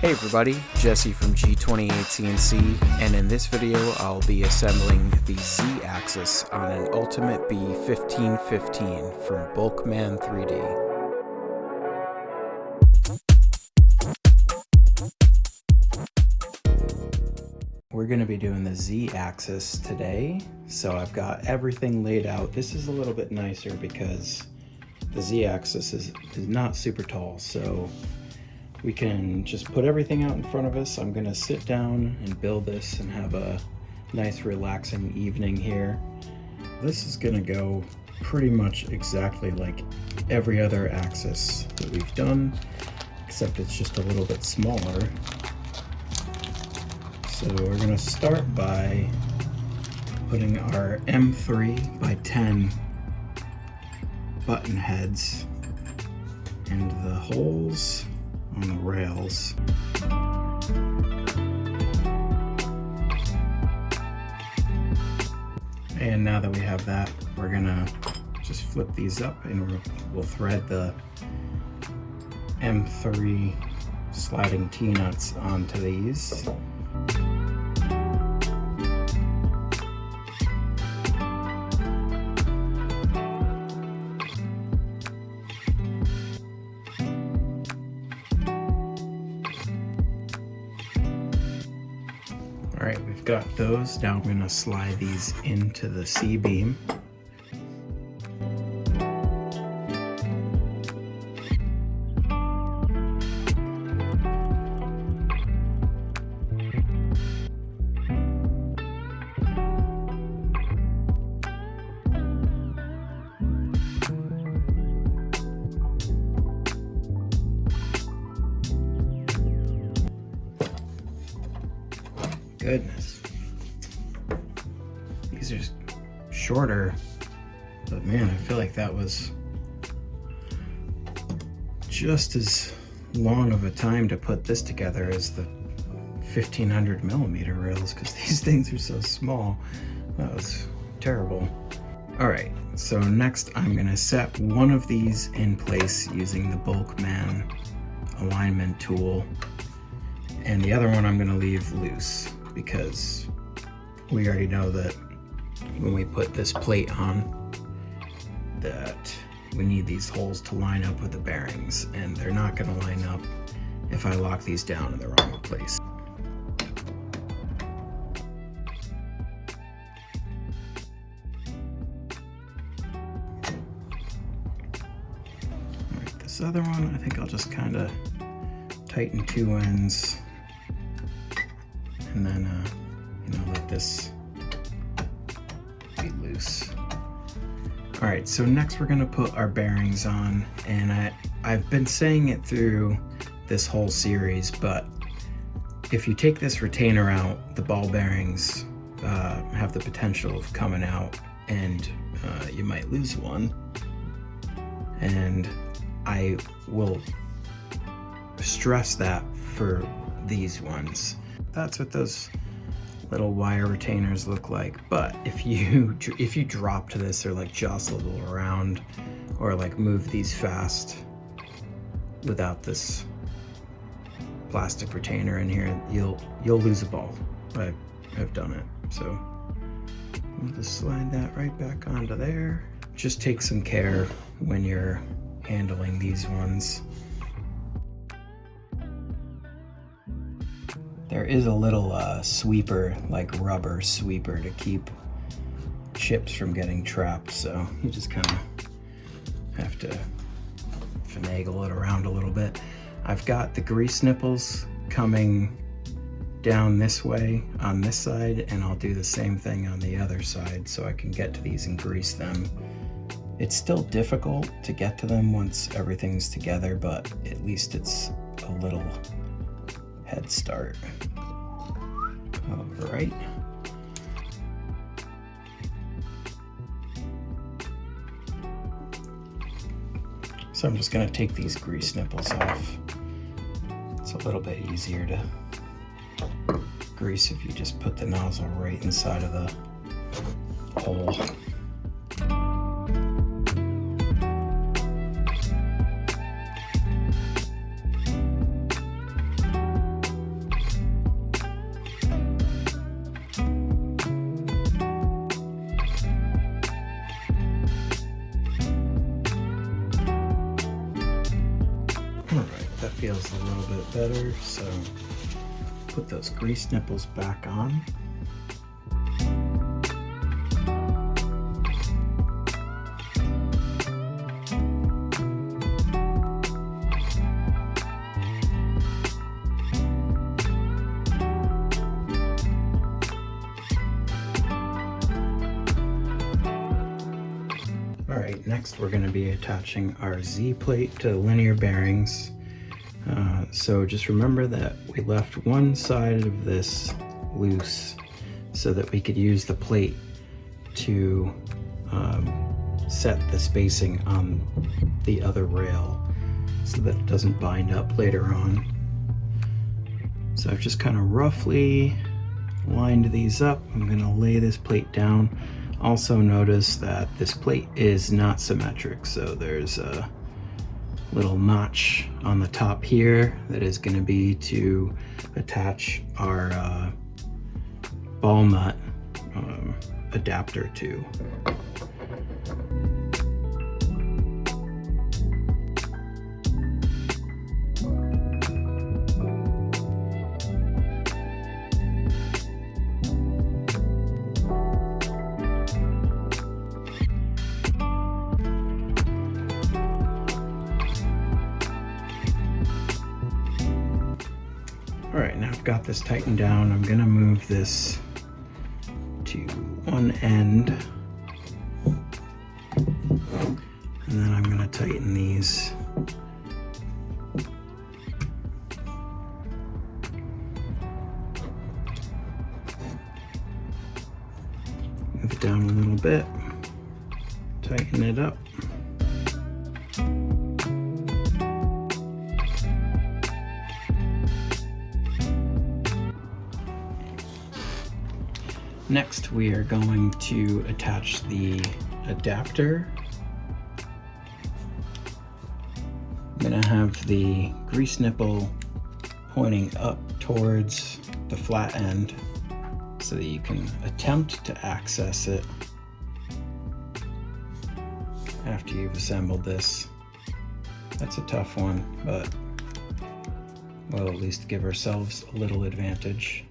Hey everybody, Jesse from G28 CNC, and in this video I'll be assembling the Z-axis on an Ultimate B1515 from BulkMan 3D. We're going to be doing the Z-axis today, so I've got everything laid out. This is a little bit nicer because the Z-axis is not super tall, so we can just put everything out in front of us. I'm gonna sit down and build this and have a nice relaxing evening here. This is gonna go pretty much exactly like every other axis that we've done, except it's just a little bit smaller. So we're gonna start by putting our M3 by 10 button heads into the holes on the rails. And now that we have that, we're gonna just flip these up and we'll thread the M3 sliding T-nuts onto these. All right, we've got those. Now I'm gonna slide these into the C-beam. Goodness, these are shorter, but man, I feel like that was just as long of a time to put this together as the 1500 millimeter rails, because these things are so small. That was terrible. All right, so next I'm gonna set one of these in place using the BulkMan alignment tool, and the other one I'm gonna leave loose, because we already know that when we put this plate on that we need these holes to line up with the bearings, and they're not going to line up if I lock these down in the wrong place. All right, this other one, I think I'll just kind of tighten two ends and then let this be loose. All right, so next we're gonna put our bearings on, and I've been saying it through this whole series, but if you take this retainer out, the ball bearings have the potential of coming out, and you might lose one. And I will stress that for these ones. That's what those little wire retainers look like. But if you drop to this or like jostle it around or like move these fast without this plastic retainer in here, you'll lose a ball. I've done it. So we'll just slide that right back onto there. Just take some care when you're handling these ones. There is a little sweeper, like rubber sweeper, to keep chips from getting trapped, so you just kind of have to finagle it around a little bit. I've got the grease nipples coming down this way on this side, and I'll do the same thing on the other side so I can get to these and grease them. It's still difficult to get to them once everything's together, but at least it's a little head start. All right. So I'm just going to take these grease nipples off. It's a little bit easier to grease if you just put the nozzle right inside of the hole. feels a little bit better, so put those grease nipples back on. Alright, next we're going to be attaching our Z plate to the linear bearings. So just remember that we left one side of this loose so that we could use the plate to set the spacing on the other rail so that it doesn't bind up later on. So I've just kind of roughly lined these up. I'm going to lay this plate down. Also notice that this plate is not symmetric, so there's a little notch on the top here that is going to be to attach our ball nut adapter to. Alright, now I've got this tightened down. I'm going to move this to one end, and then I'm going to tighten these. Move it down a little bit, tighten it up. Next, we are going to attach the adapter. I'm going to have the grease nipple pointing up towards the flat end so that you can attempt to access it after you've assembled this. That's a tough one, but we'll at least give ourselves a little advantage.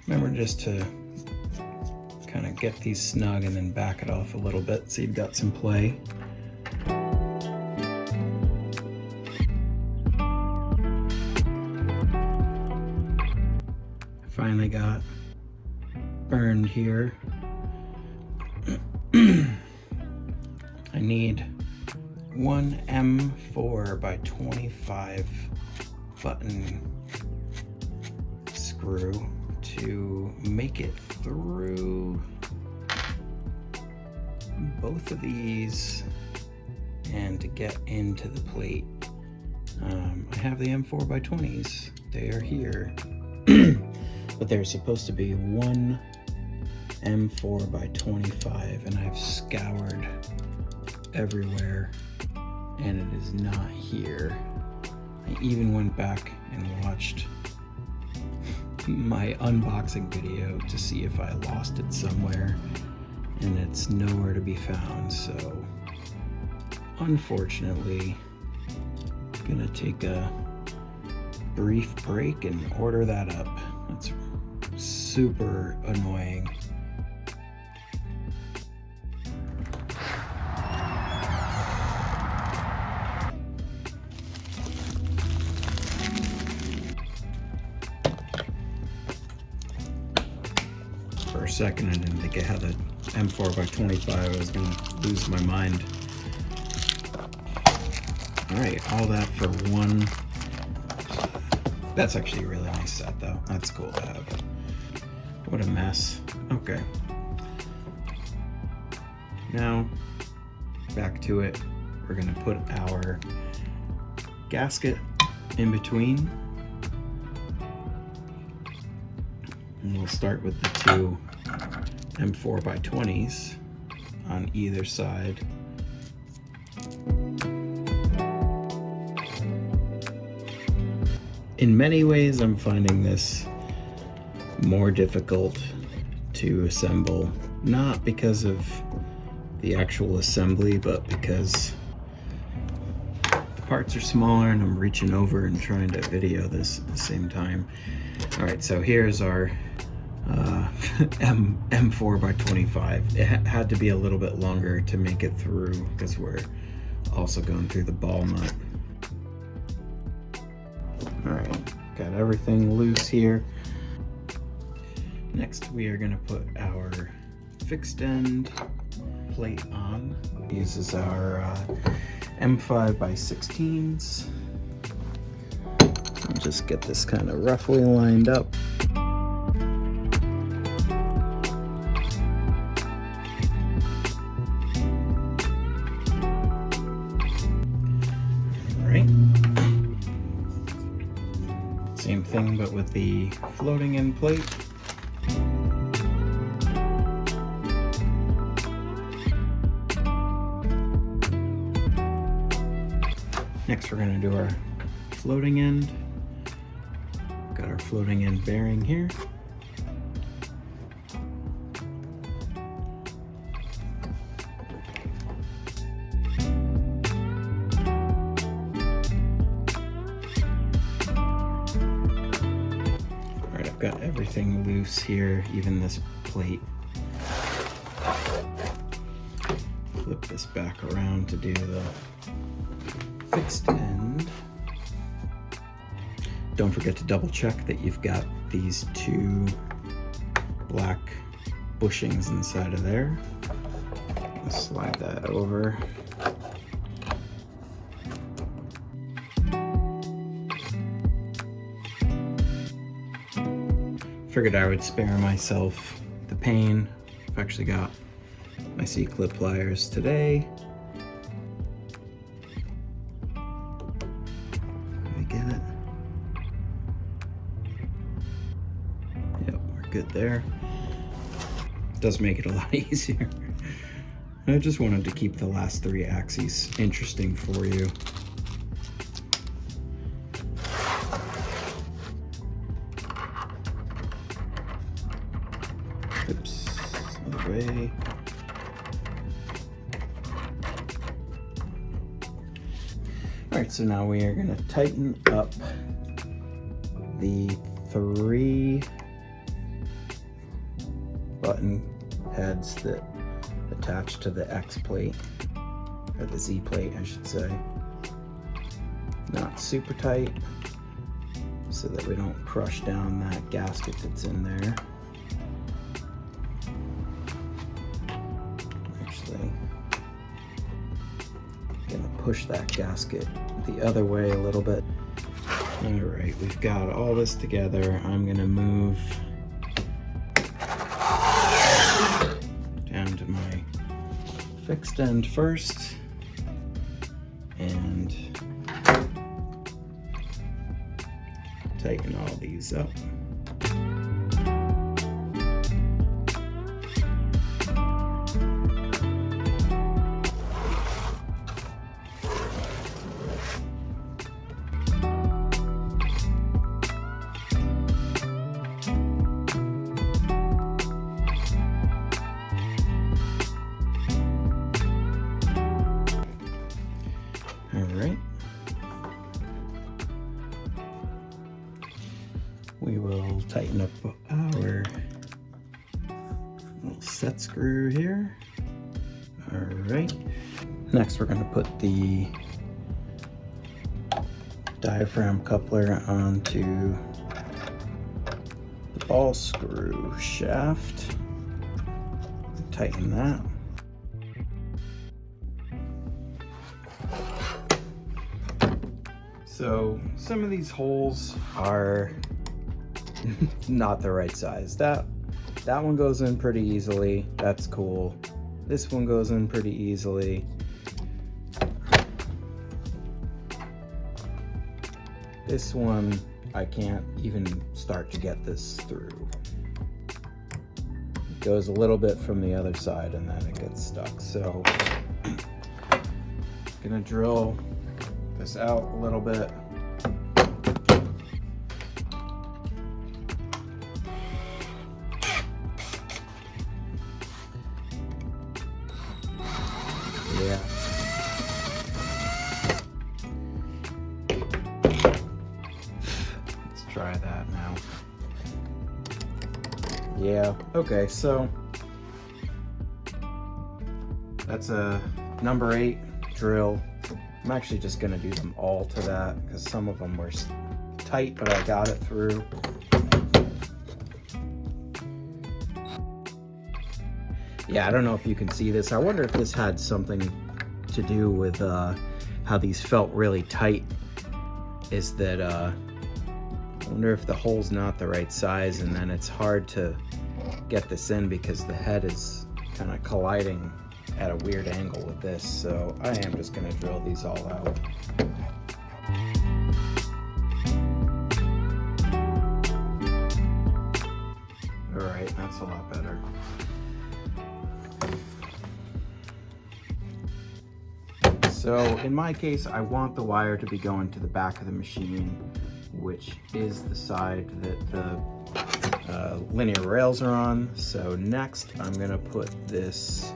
Remember just to kind of get these snug and then back it off a little bit so you've got some play. Finally got burned here. I need one M4 by 25 button screw to make it through both of these and to get into the plate. I have the M4 by 20s. They are here. But there's supposed to be one M4 by 25, and I've scoured everywhere and it is not here. I even went back and watched my unboxing video to see if I lost it somewhere, and it's nowhere to be found. So unfortunately, I'm gonna take a brief break and order that up. That's super annoying. For a second, I didn't think I had the M4 by 25. I was gonna lose my mind. All right, all that for one. That's actually a really nice set though. That's cool to have. What a mess. Okay. Now, back to it. We're gonna put our gasket in between. And we'll start with the two M4 by 20s on either side. In many ways, I'm finding this more difficult to assemble, not because of the actual assembly, but because the parts are smaller and I'm reaching over and trying to video this at the same time. All right, so here's our M4 by 25. It had to be a little bit longer to make it through because we're also going through the ball nut. All right, got everything loose here. Next, we are going to put our fixed end plate on. This is our M5 by 16s. I'll just get this kind of roughly lined up. Same thing, but with the floating end plate. Next, we're going to do our floating end. Got our floating end bearing here. Got everything loose here, even this plate. Flip this back around to do the fixed end. Don't forget to double check that you've got these two black bushings inside of there. Let's slide that over. Figured I would spare myself the pain. I've actually got my C-clip pliers today. Let me get it. Yep, we're good there. Does make it a lot easier. I just wanted to keep the last 3 axes interesting for you. Oops, other way. All right, so now we are going to tighten up the 3 button heads that attach to the X plate, or the Z plate, I should say. Not super tight, so that we don't crush down that gasket that's in there. Gonna push that gasket the other way a little bit. All right, we've got all this together. I'm gonna move down to my fixed end first and tighten all these up. Alright, we will tighten up our little set screw here. Alright, next we're going to put the diaphragm coupler onto the ball screw shaft. Tighten that. So some of these holes are not the right size. That one goes in pretty easily. That's cool. This one goes in pretty easily. This one, I can't even start to get this through. It goes a little bit from the other side and then it gets stuck. So gonna drill this out a little bit. Yeah, okay, so that's a number 8 drill. I'm actually just gonna do them all to that because some of them were tight, but I got it through. Yeah, I don't know if you can see this. I wonder if this had something to do with how these felt really tight. Is that I wonder if the hole's not the right size, and then it's hard to get this in because the head is kind of colliding at a weird angle with this. So I am just going to drill these all out. All right, that's a lot better. So in my case, I want the wire to be going to the back of the machine, which is the side that the linear rails are on. So next I'm gonna put this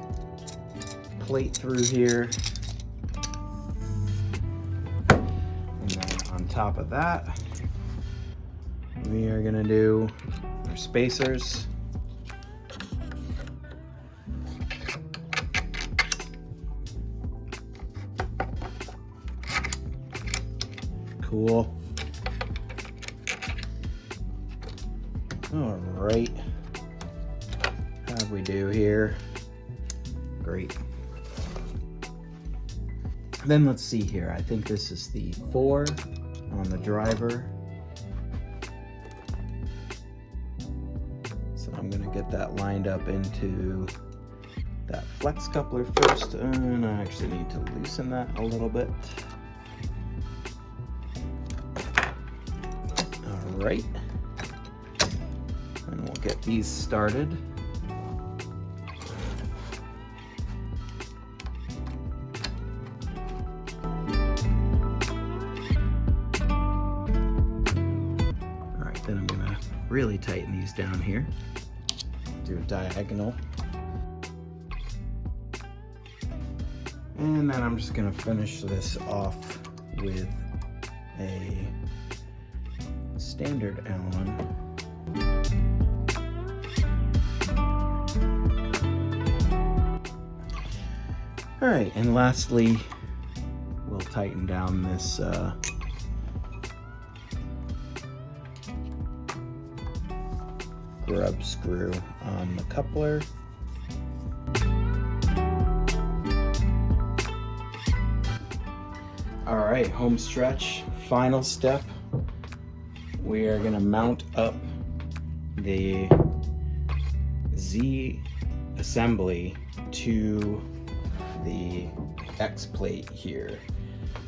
plate through here. And then on top of that, we are gonna do our spacers. Cool. All right. How'd we do here? Great. Then let's see here. I think this is the 4 on the driver. So I'm gonna get that lined up into that flex coupler first, and I actually need to loosen that a little bit. Right, and we'll get these started. All right, then I'm gonna really tighten these down here. Do a diagonal. And then I'm just gonna finish this off with a standard Allen. All right, and lastly, we'll tighten down this grub screw on the coupler. All right, home stretch, final step. We are gonna mount up the Z assembly to the X plate here.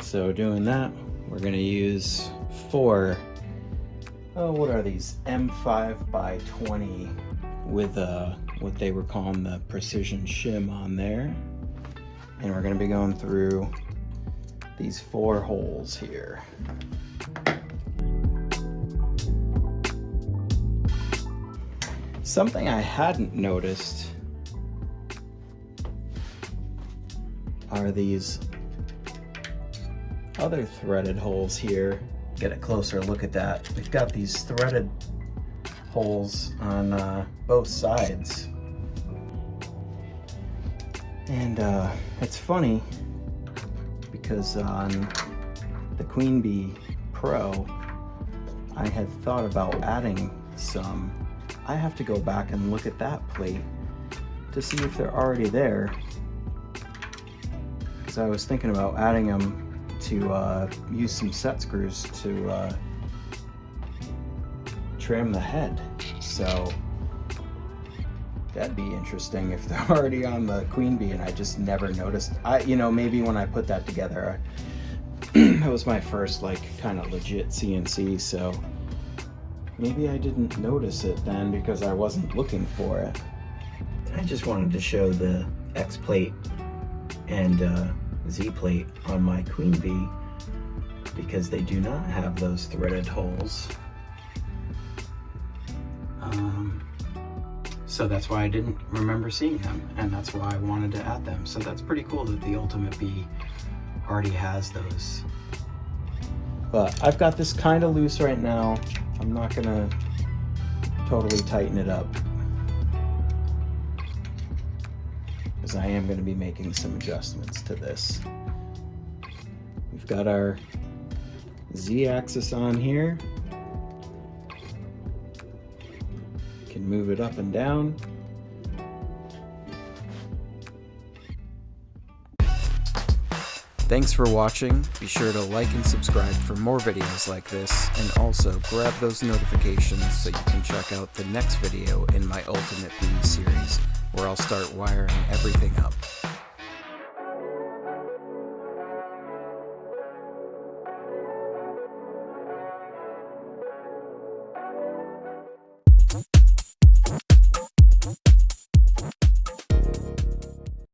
So doing that, we're gonna use 4, what are these? M5 by 20 with what they were calling the precision shim on there. And we're gonna be going through these 4 holes here. Something I hadn't noticed are these other threaded holes here. Get a closer look at that. We've got these threaded holes on both sides. And it's funny because on the Queen Bee Pro, I had thought about adding some. I have to go back and look at that plate to see if they're already there, because I was thinking about adding them to use some set screws to trim the head. So that'd be interesting if they're already on the Queen Bee and I just never noticed. Maybe when I put that together, that was my first like kind of legit CNC, so maybe I didn't notice it then because I wasn't looking for it. I just wanted to show the X plate and Z plate on my Queen Bee because they do not have those threaded holes. So that's why I didn't remember seeing them, and that's why I wanted to add them. So that's pretty cool that the Ultimate Bee already has those. But I've got this kind of loose right now. I'm not gonna totally tighten it up. because I am going to be making some adjustments to this. We've got our Z-axis on here. Can move it up and down. Thanks for watching. Be sure to like and subscribe for more videos like this, and also grab those notifications so you can check out the next video in my Ultimate PE series, where I'll start wiring everything up.